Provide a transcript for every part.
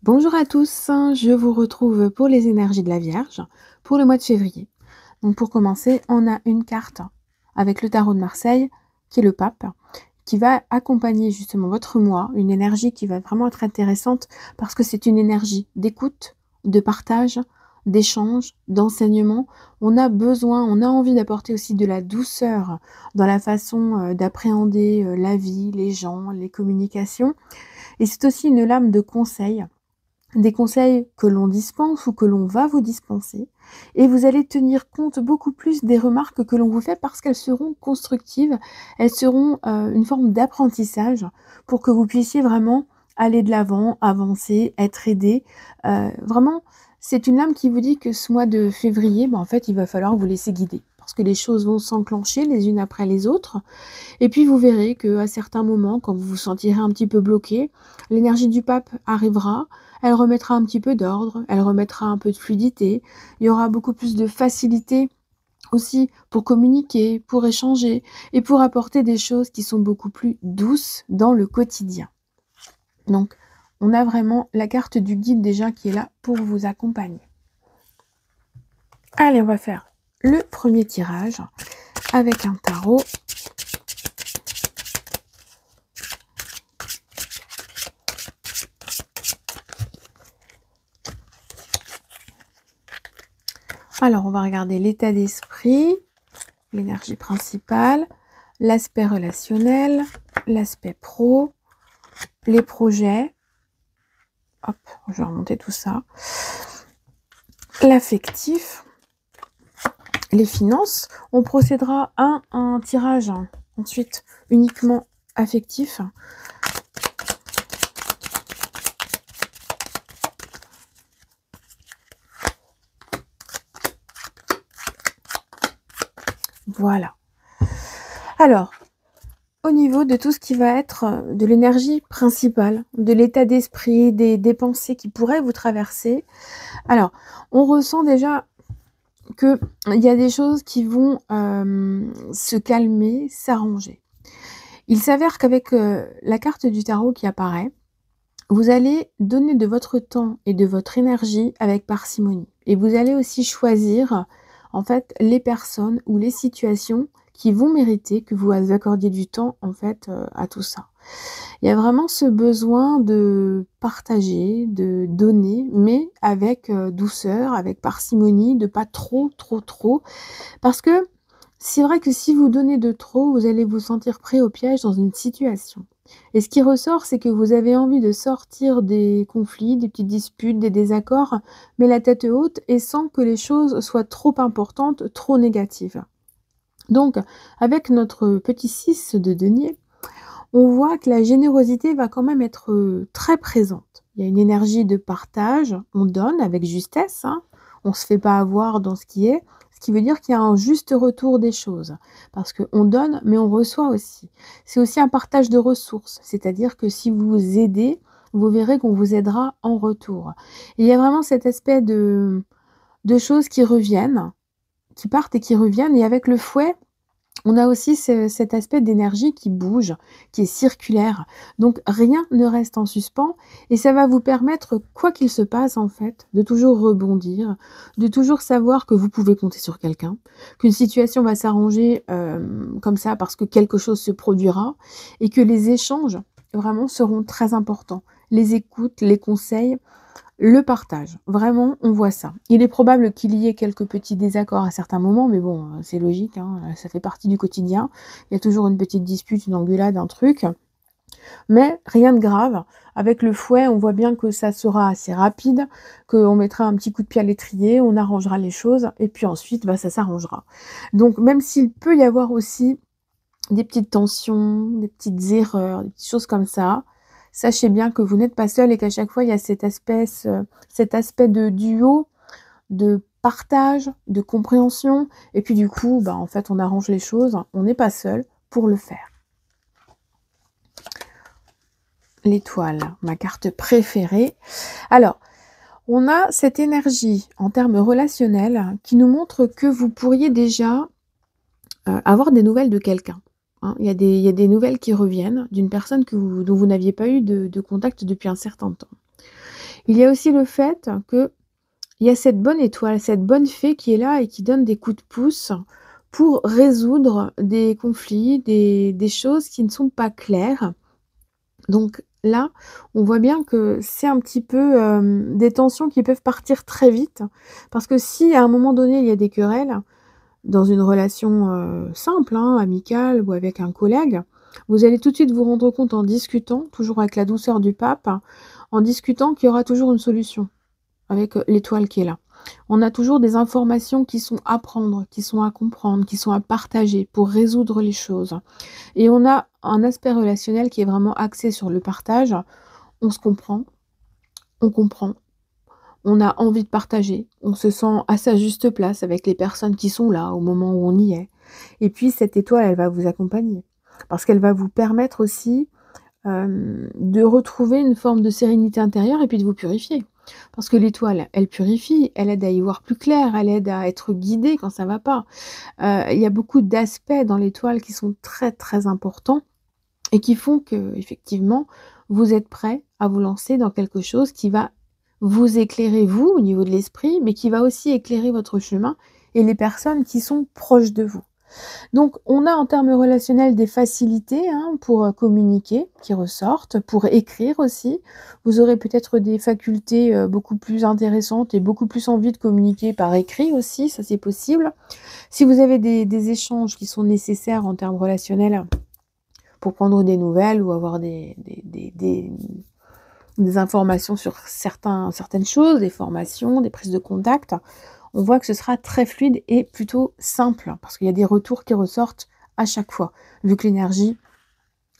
Bonjour à tous, je vous retrouve pour les énergies de la Vierge pour le mois de février. Donc pour commencer, on a une carte avec le tarot de Marseille qui est le pape, qui va accompagner justement votre mois, une énergie qui va vraiment être intéressante parce que c'est une énergie d'écoute, de partage, d'échange, d'enseignement. On a besoin, on a envie d'apporter aussi de la douceur dans la façon d'appréhender la vie, les gens, les communications. Et c'est aussi une lame de conseil, des conseils que l'on dispense ou que l'on va vous dispenser, et vous allez tenir compte beaucoup plus des remarques que l'on vous fait parce qu'elles seront constructives, elles seront une forme d'apprentissage pour que vous puissiez vraiment aller de l'avant, avancer, être aidé. Vraiment, c'est une lame qui vous dit que ce mois de février, en fait, il va falloir vous laisser guider parce que les choses vont s'enclencher les unes après les autres. Et puis vous verrez qu'à certains moments, quand vous vous sentirez un petit peu bloqué, l'énergie du pape arrivera, elle remettra un petit peu d'ordre, elle remettra un peu de fluidité, il y aura beaucoup plus de facilité aussi pour communiquer, pour échanger et pour apporter des choses qui sont beaucoup plus douces dans le quotidien. Donc, on a vraiment la carte du guide déjà qui est là pour vous accompagner. Allez, on va faire le premier tirage avec un tarot. Alors, on va regarder l'état d'esprit, l'énergie principale, l'aspect relationnel, l'aspect pro, les projets. Hop, je vais remonter tout ça. L'affectif, les finances. On procédera à un tirage, ensuite uniquement affectif. Voilà. Alors, au niveau de tout ce qui va être de l'énergie principale, de l'état d'esprit, des pensées qui pourraient vous traverser. Alors, on ressent déjà qu'il y a des choses qui vont se calmer, s'arranger. Il s'avère qu'avec la carte du tarot qui apparaît, vous allez donner de votre temps et de votre énergie avec parcimonie. Et vous allez aussi choisir, en fait, les personnes ou les situations qui vont mériter que vous accordiez du temps, en fait, à tout ça. Il y a vraiment ce besoin de partager, de donner, mais avec douceur, avec parcimonie, de pas trop. Parce que c'est vrai que si vous donnez de trop, vous allez vous sentir pris au piège dans une situation. Et ce qui ressort, c'est que vous avez envie de sortir des conflits, des petites disputes, des désaccords, mais la tête haute et sans que les choses soient trop importantes, trop négatives. Donc, avec notre petit 6 de denier, on voit que la générosité va quand même être très présente. Il y a une énergie de partage, on donne avec justesse, on ne se fait pas avoir dans ce qui veut dire qu'il y a un juste retour des choses. Parce qu'on donne, mais on reçoit aussi. C'est aussi un partage de ressources, c'est-à-dire que si vous aidez, vous verrez qu'on vous aidera en retour. Et il y a vraiment cet aspect de choses qui reviennent, qui partent et qui reviennent, et avec le fouet, on a aussi cet aspect d'énergie qui bouge, qui est circulaire. Donc rien ne reste en suspens et ça va vous permettre, quoi qu'il se passe en fait, de toujours rebondir, de toujours savoir que vous pouvez compter sur quelqu'un, qu'une situation va s'arranger comme ça parce que quelque chose se produira et que les échanges vraiment seront très importants. Les écoutes, les conseils, le partage, vraiment, on voit ça. Il est probable qu'il y ait quelques petits désaccords à certains moments, mais bon, c'est logique, ça fait partie du quotidien. Il y a toujours une petite dispute, une engueulade, un truc. Mais rien de grave. Avec le fouet, on voit bien que ça sera assez rapide, qu'on mettra un petit coup de pied à l'étrier, on arrangera les choses, et puis ensuite, ça s'arrangera. Donc, même s'il peut y avoir aussi des petites tensions, des petites erreurs, des petites choses comme ça, sachez bien que vous n'êtes pas seul et qu'à chaque fois, il y a cet aspect de duo, de partage, de compréhension. Et puis du coup, en fait, on arrange les choses. On n'est pas seul pour le faire. L'étoile, ma carte préférée. Alors, on a cette énergie en termes relationnels qui nous montre que vous pourriez déjà avoir des nouvelles de quelqu'un. Il y a des nouvelles qui reviennent d'une personne dont vous n'aviez pas eu de contact depuis un certain temps. Il y a aussi le fait qu'il y a cette bonne étoile, cette bonne fée qui est là et qui donne des coups de pouce pour résoudre des conflits, des choses qui ne sont pas claires. Donc là, on voit bien que c'est un petit peu, des tensions qui peuvent partir très vite. Parce que si à un moment donné, il y a des querelles, dans une relation, simple, hein, amicale ou avec un collègue, vous allez tout de suite vous rendre compte en discutant, toujours avec la douceur du pape, en discutant qu'il y aura toujours une solution avec, l'étoile qui est là. On a toujours des informations qui sont à prendre, qui sont à comprendre, qui sont à partager pour résoudre les choses. Et on a un aspect relationnel qui est vraiment axé sur le partage. On se comprend, on comprend, on a envie de partager, on se sent à sa juste place avec les personnes qui sont là au moment où on y est. Et puis cette étoile, elle va vous accompagner parce qu'elle va vous permettre aussi, de retrouver une forme de sérénité intérieure et puis de vous purifier. Parce que l'étoile, elle purifie, elle aide à y voir plus clair, elle aide à être guidée quand ça va pas. Il y a beaucoup d'aspects dans l'étoile qui sont très, très importants et qui font qu'effectivement, vous êtes prêt à vous lancer dans quelque chose qui va vous éclairer vous, au niveau de l'esprit, mais qui va aussi éclairer votre chemin et les personnes qui sont proches de vous. Donc on a en termes relationnels des facilités, hein, pour, communiquer qui ressortent, pour écrire aussi. Vous aurez peut-être des facultés, beaucoup plus intéressantes et beaucoup plus envie de communiquer par écrit aussi, ça c'est possible. Si vous avez des échanges qui sont nécessaires en termes relationnels pour prendre des nouvelles ou avoir des informations sur certaines choses, des formations, des prises de contact, on voit que ce sera très fluide et plutôt simple, parce qu'il y a des retours qui ressortent à chaque fois. Vu que l'énergie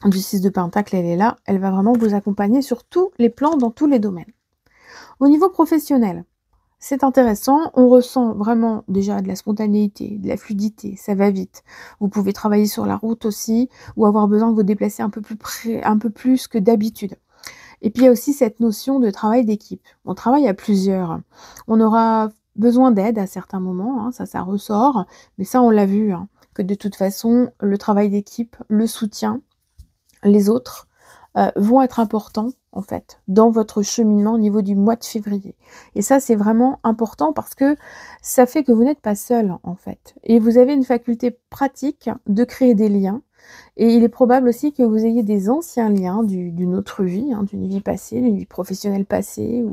du 6 de Pentacle, elle est là, elle va vraiment vous accompagner sur tous les plans, dans tous les domaines. Au niveau professionnel, c'est intéressant, on ressent vraiment déjà de la spontanéité, de la fluidité, ça va vite. Vous pouvez travailler sur la route aussi, ou avoir besoin de vous déplacer un peu plus que d'habitude. Et puis il y a aussi cette notion de travail d'équipe. On travaille à plusieurs. On aura besoin d'aide à certains moments, hein, ça ressort, mais ça on l'a vu, hein, que de toute façon, le travail d'équipe, le soutien, les autres, vont être importants, en fait, dans votre cheminement au niveau du mois de février. Et ça, c'est vraiment important parce que ça fait que vous n'êtes pas seul, en fait. Et vous avez une faculté pratique de créer des liens. Et il est probable aussi que vous ayez des anciens liens d'une autre vie, hein, d'une vie passée, d'une vie professionnelle passée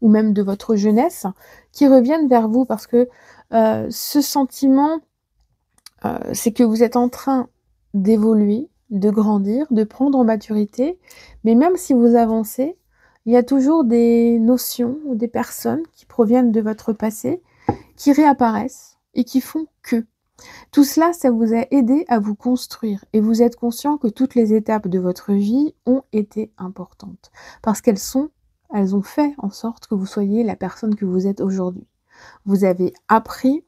ou même de votre jeunesse, qui reviennent vers vous parce que, ce sentiment, c'est que vous êtes en train d'évoluer, de grandir, de prendre en maturité, mais même si vous avancez, il y a toujours des notions ou des personnes qui proviennent de votre passé, qui réapparaissent et qui font que. Tout cela, ça vous a aidé à vous construire et vous êtes conscient que toutes les étapes de votre vie ont été importantes parce elles ont fait en sorte que vous soyez la personne que vous êtes aujourd'hui. Vous avez appris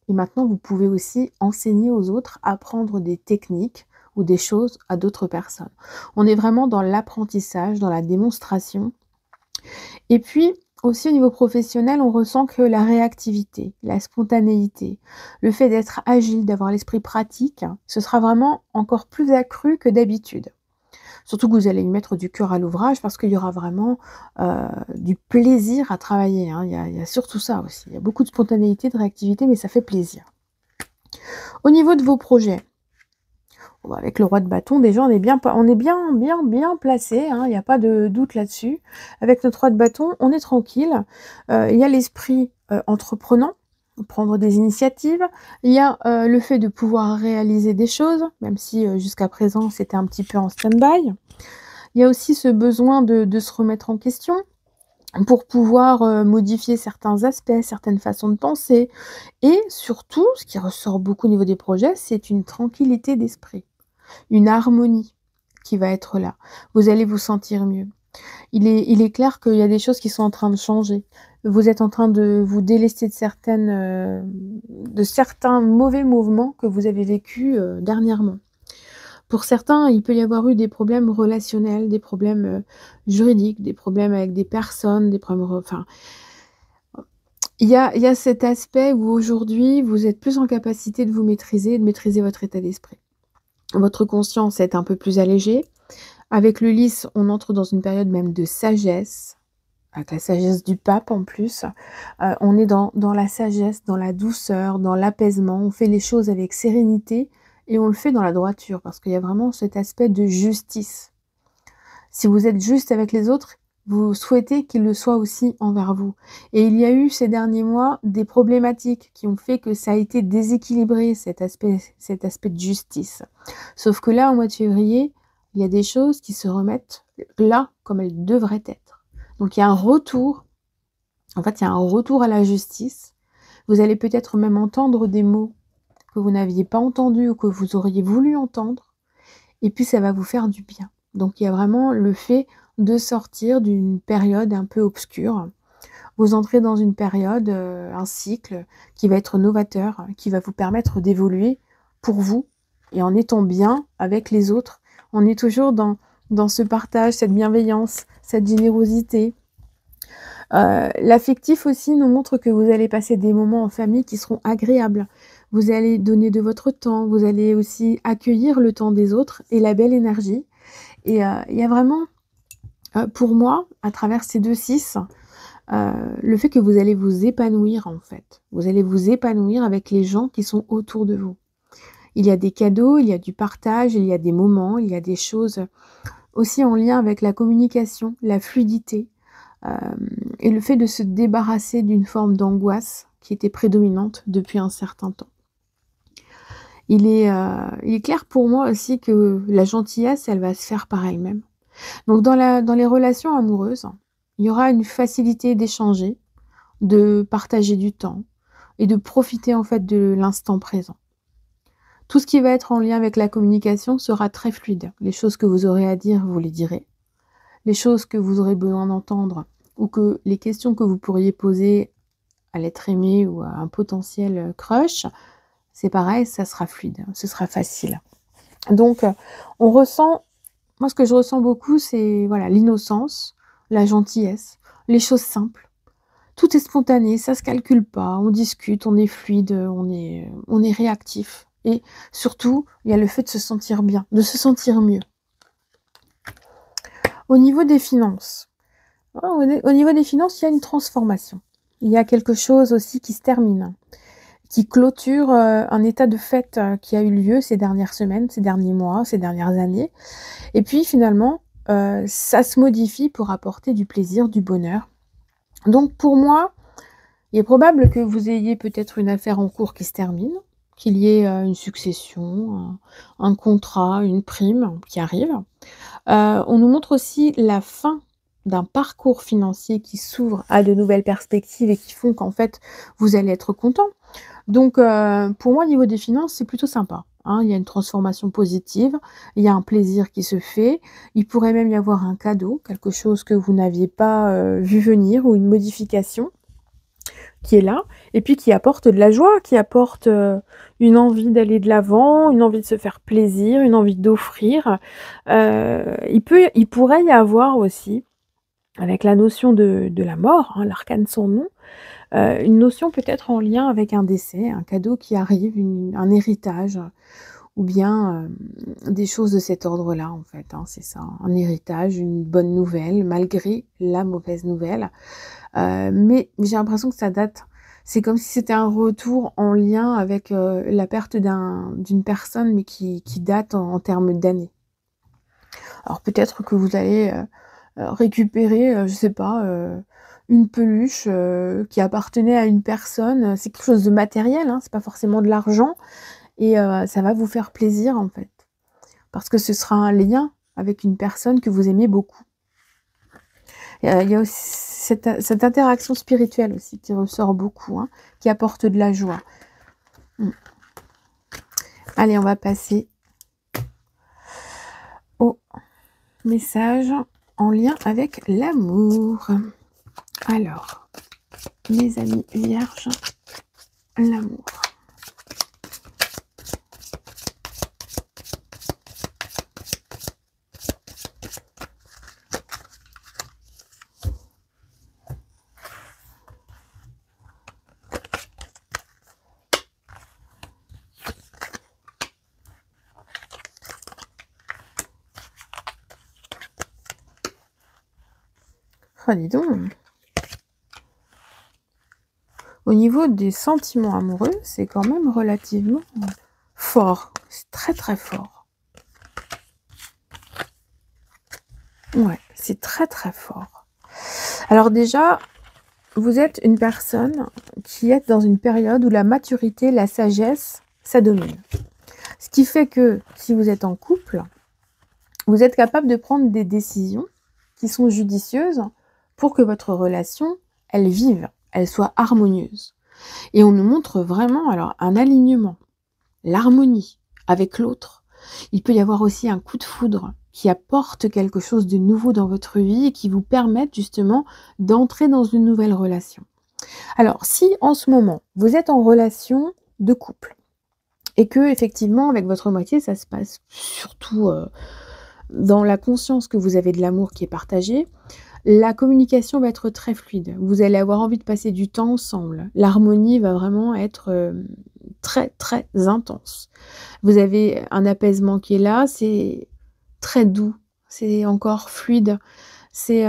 et maintenant vous pouvez aussi enseigner aux autres, apprendre des techniques ou des choses à d'autres personnes. On est vraiment dans l'apprentissage, dans la démonstration. Et puis, aussi au niveau professionnel, on ressent que la réactivité, la spontanéité, le fait d'être agile, d'avoir l'esprit pratique, ce sera vraiment encore plus accru que d'habitude. Surtout que vous allez y mettre du cœur à l'ouvrage parce qu'il y aura vraiment, du plaisir à travailler, hein. Il y a surtout ça aussi. Il y a beaucoup de spontanéité, de réactivité, mais ça fait plaisir. Au niveau de vos projets, bon, avec le roi de bâton, déjà, on est bien placé, hein, il y a pas de doute là-dessus. Avec notre roi de bâton, on est tranquille. Il y a l'esprit, entreprenant, prendre des initiatives. Il y a, le fait de pouvoir réaliser des choses, même si, jusqu'à présent, c'était un petit peu en stand-by. Il y a aussi ce besoin de se remettre en question pour pouvoir, modifier certains aspects, certaines façons de penser et surtout, ce qui ressort beaucoup au niveau des projets, c'est une tranquillité d'esprit. Une harmonie qui va être là. Vous allez vous sentir mieux. Il est clair qu'il y a des choses qui sont en train de changer. Vous êtes en train de vous délester de certains mauvais mouvements que vous avez vécus, dernièrement. Pour certains, il peut y avoir eu des problèmes relationnels, des problèmes, juridiques, des problèmes avec des personnes, des problèmes enfin, il y a cet aspect où aujourd'hui, vous êtes plus en capacité de vous maîtriser, de maîtriser votre état d'esprit. Votre conscience est un peu plus allégée. Avec le lys, on entre dans une période même de sagesse, avec la sagesse du pape en plus. On est dans la sagesse, dans la douceur, dans l'apaisement. On fait les choses avec sérénité et on le fait dans la droiture parce qu'il y a vraiment cet aspect de justice. Si vous êtes juste avec les autres, vous souhaitez qu'ils le soient aussi envers vous. Et il y a eu ces derniers mois des problématiques qui ont fait que ça a été déséquilibré, cet aspect de justice. Sauf que là, au mois de février, il y a des choses qui se remettent là comme elles devraient être. Donc il y a un retour, en fait, il y a un retour à la justice. Vous allez peut-être même entendre des mots que vous n'aviez pas entendus ou que vous auriez voulu entendre. Et puis ça va vous faire du bien. Donc il y a vraiment le fait de sortir d'une période un peu obscure. Vous entrez dans une période, un cycle qui va être novateur, qui va vous permettre d'évoluer pour vous et en étant bien avec les autres. On est toujours dans ce partage, cette bienveillance, cette générosité. L'affectif aussi nous montre que vous allez passer des moments en famille qui seront agréables. Vous allez donner de votre temps, vous allez aussi accueillir le temps des autres et la belle énergie. Et il y a vraiment, pour moi, à travers ces 2-6, le fait que vous allez vous épanouir en fait. Vous allez vous épanouir avec les gens qui sont autour de vous. Il y a des cadeaux, il y a du partage, il y a des moments, il y a des choses aussi en lien avec la communication, la fluidité, et le fait de se débarrasser d'une forme d'angoisse qui était prédominante depuis un certain temps. Il est clair pour moi aussi que la gentillesse, elle va se faire par elle-même. Donc dans les relations amoureuses, il y aura une facilité d'échanger, de partager du temps et de profiter en fait de l'instant présent. Tout ce qui va être en lien avec la communication sera très fluide. Les choses que vous aurez à dire, vous les direz. Les choses que vous aurez besoin d'entendre ou que les questions que vous pourriez poser à l'être aimé ou à un potentiel crush, c'est pareil, ça sera fluide, ce sera facile. Donc on ressent, moi ce que je ressens beaucoup, c'est voilà, l'innocence, la gentillesse, les choses simples. Tout est spontané, ça se calcule pas, on discute, on est fluide, on est réactif. Et surtout, il y a le fait de se sentir bien, de se sentir mieux. Au niveau des finances, au niveau des finances, il y a une transformation. Il y a quelque chose aussi qui se termine, qui clôture un état de fait qui a eu lieu ces dernières semaines, ces derniers mois, ces dernières années. Et puis finalement, ça se modifie pour apporter du plaisir, du bonheur. Donc pour moi, il est probable que vous ayez peut-être une affaire en cours qui se termine, qu'il y ait une succession, un contrat, une prime qui arrive. On nous montre aussi la fin d'un parcours financier qui s'ouvre à de nouvelles perspectives et qui font qu'en fait, vous allez être content. Donc pour moi, au niveau des finances, c'est plutôt sympa, hein. Il y a une transformation positive, il y a un plaisir qui se fait. Il pourrait même y avoir un cadeau, quelque chose que vous n'aviez pas vu venir ou une modification qui est là et puis qui apporte de la joie, qui apporte, une envie d'aller de l'avant, une envie de se faire plaisir, une envie d'offrir. Il pourrait y avoir aussi, avec la notion de la mort, hein, l'arcane sans nom, une notion peut-être en lien avec un décès, un cadeau qui arrive, un héritage, ou bien, des choses de cet ordre-là, en fait, hein, c'est ça. Un héritage, une bonne nouvelle, malgré la mauvaise nouvelle. Mais j'ai l'impression que ça date, c'est comme si c'était un retour en lien avec, la perte d'une personne, mais qui date en termes d'années. Alors peut-être que vous allez, récupérer, je sais pas, une peluche, qui appartenait à une personne, c'est quelque chose de matériel, hein, c'est pas forcément de l'argent et ça va vous faire plaisir, en fait. Parce que ce sera un lien avec une personne que vous aimez beaucoup. Il y a aussi cette interaction spirituelle aussi qui ressort beaucoup, hein, qui apporte de la joie. Allez, on va passer au message en lien avec l'amour. Alors, mes amis vierges, l'amour. Ah, dis donc. Au niveau des sentiments amoureux, c'est quand même relativement fort. C'est très très fort. Ouais, c'est très très fort. Alors déjà, vous êtes une personne qui est dans une période où la maturité, la sagesse, ça domine. Ce qui fait que si vous êtes en couple, vous êtes capable de prendre des décisions qui sont judicieuses pour que votre relation, elle vive, elle soit harmonieuse. Et on nous montre vraiment alors un alignement, l'harmonie avec l'autre. Il peut y avoir aussi un coup de foudre qui apporte quelque chose de nouveau dans votre vie et qui vous permette justement d'entrer dans une nouvelle relation. Alors, si en ce moment, vous êtes en relation de couple et que effectivement avec votre moitié, ça se passe surtout dans la conscience que vous avez de l'amour qui est partagé, la communication va être très fluide. Vous allez avoir envie de passer du temps ensemble. L'harmonie va vraiment être très, très intense. Vous avez un apaisement qui est là, c'est très doux, c'est encore fluide. C'est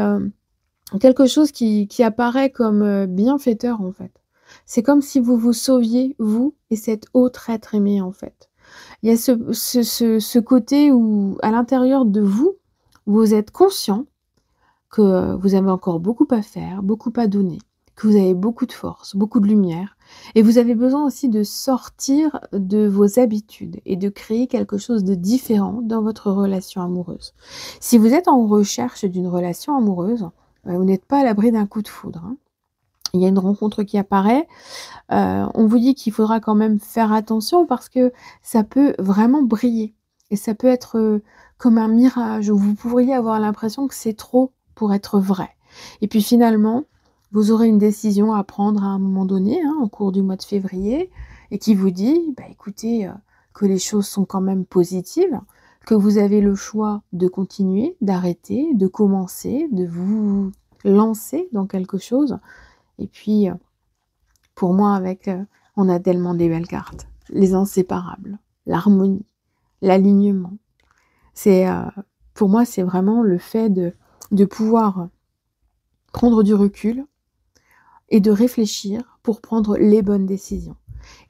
quelque chose qui apparaît comme bienfaiteur, en fait. C'est comme si vous vous sauviez, vous et cet autre être aimé, en fait. Il y a ce côté où, à l'intérieur de vous, vous êtes conscient que vous avez encore beaucoup à faire, beaucoup à donner, que vous avez beaucoup de force, beaucoup de lumière et vous avez besoin aussi de sortir de vos habitudes et de créer quelque chose de différent dans votre relation amoureuse. Si vous êtes en recherche d'une relation amoureuse, vous n'êtes pas à l'abri d'un coup de foudre, hein. Il y a une rencontre qui apparaît, on vous dit qu'il faudra quand même faire attention parce que ça peut vraiment briller et ça peut être comme un mirage où vous pourriez avoir l'impression que c'est trop pour être vrai. Et puis finalement, vous aurez une décision à prendre à un moment donné, hein, au cours du mois de février, et qui vous dit, bah, écoutez, que les choses sont quand même positives, que vous avez le choix de continuer, d'arrêter, de commencer, de vous lancer dans quelque chose. Et puis, pour moi, on a tellement des belles cartes. Les inséparables, l'harmonie, l'alignement. Pour moi, c'est vraiment le fait de pouvoir prendre du recul et de réfléchir pour prendre les bonnes décisions.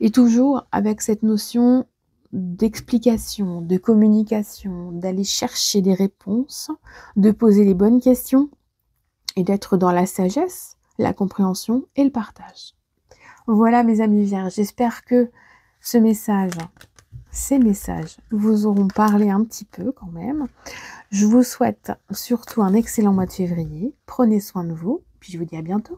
Et toujours avec cette notion d'explication, de communication, d'aller chercher des réponses, de poser les bonnes questions et d'être dans la sagesse, la compréhension et le partage. Voilà mes amis vierges, j'espère que ces messages vous auront parlé un petit peu quand même. Je vous souhaite surtout un excellent mois de février. Prenez soin de vous, puis je vous dis à bientôt.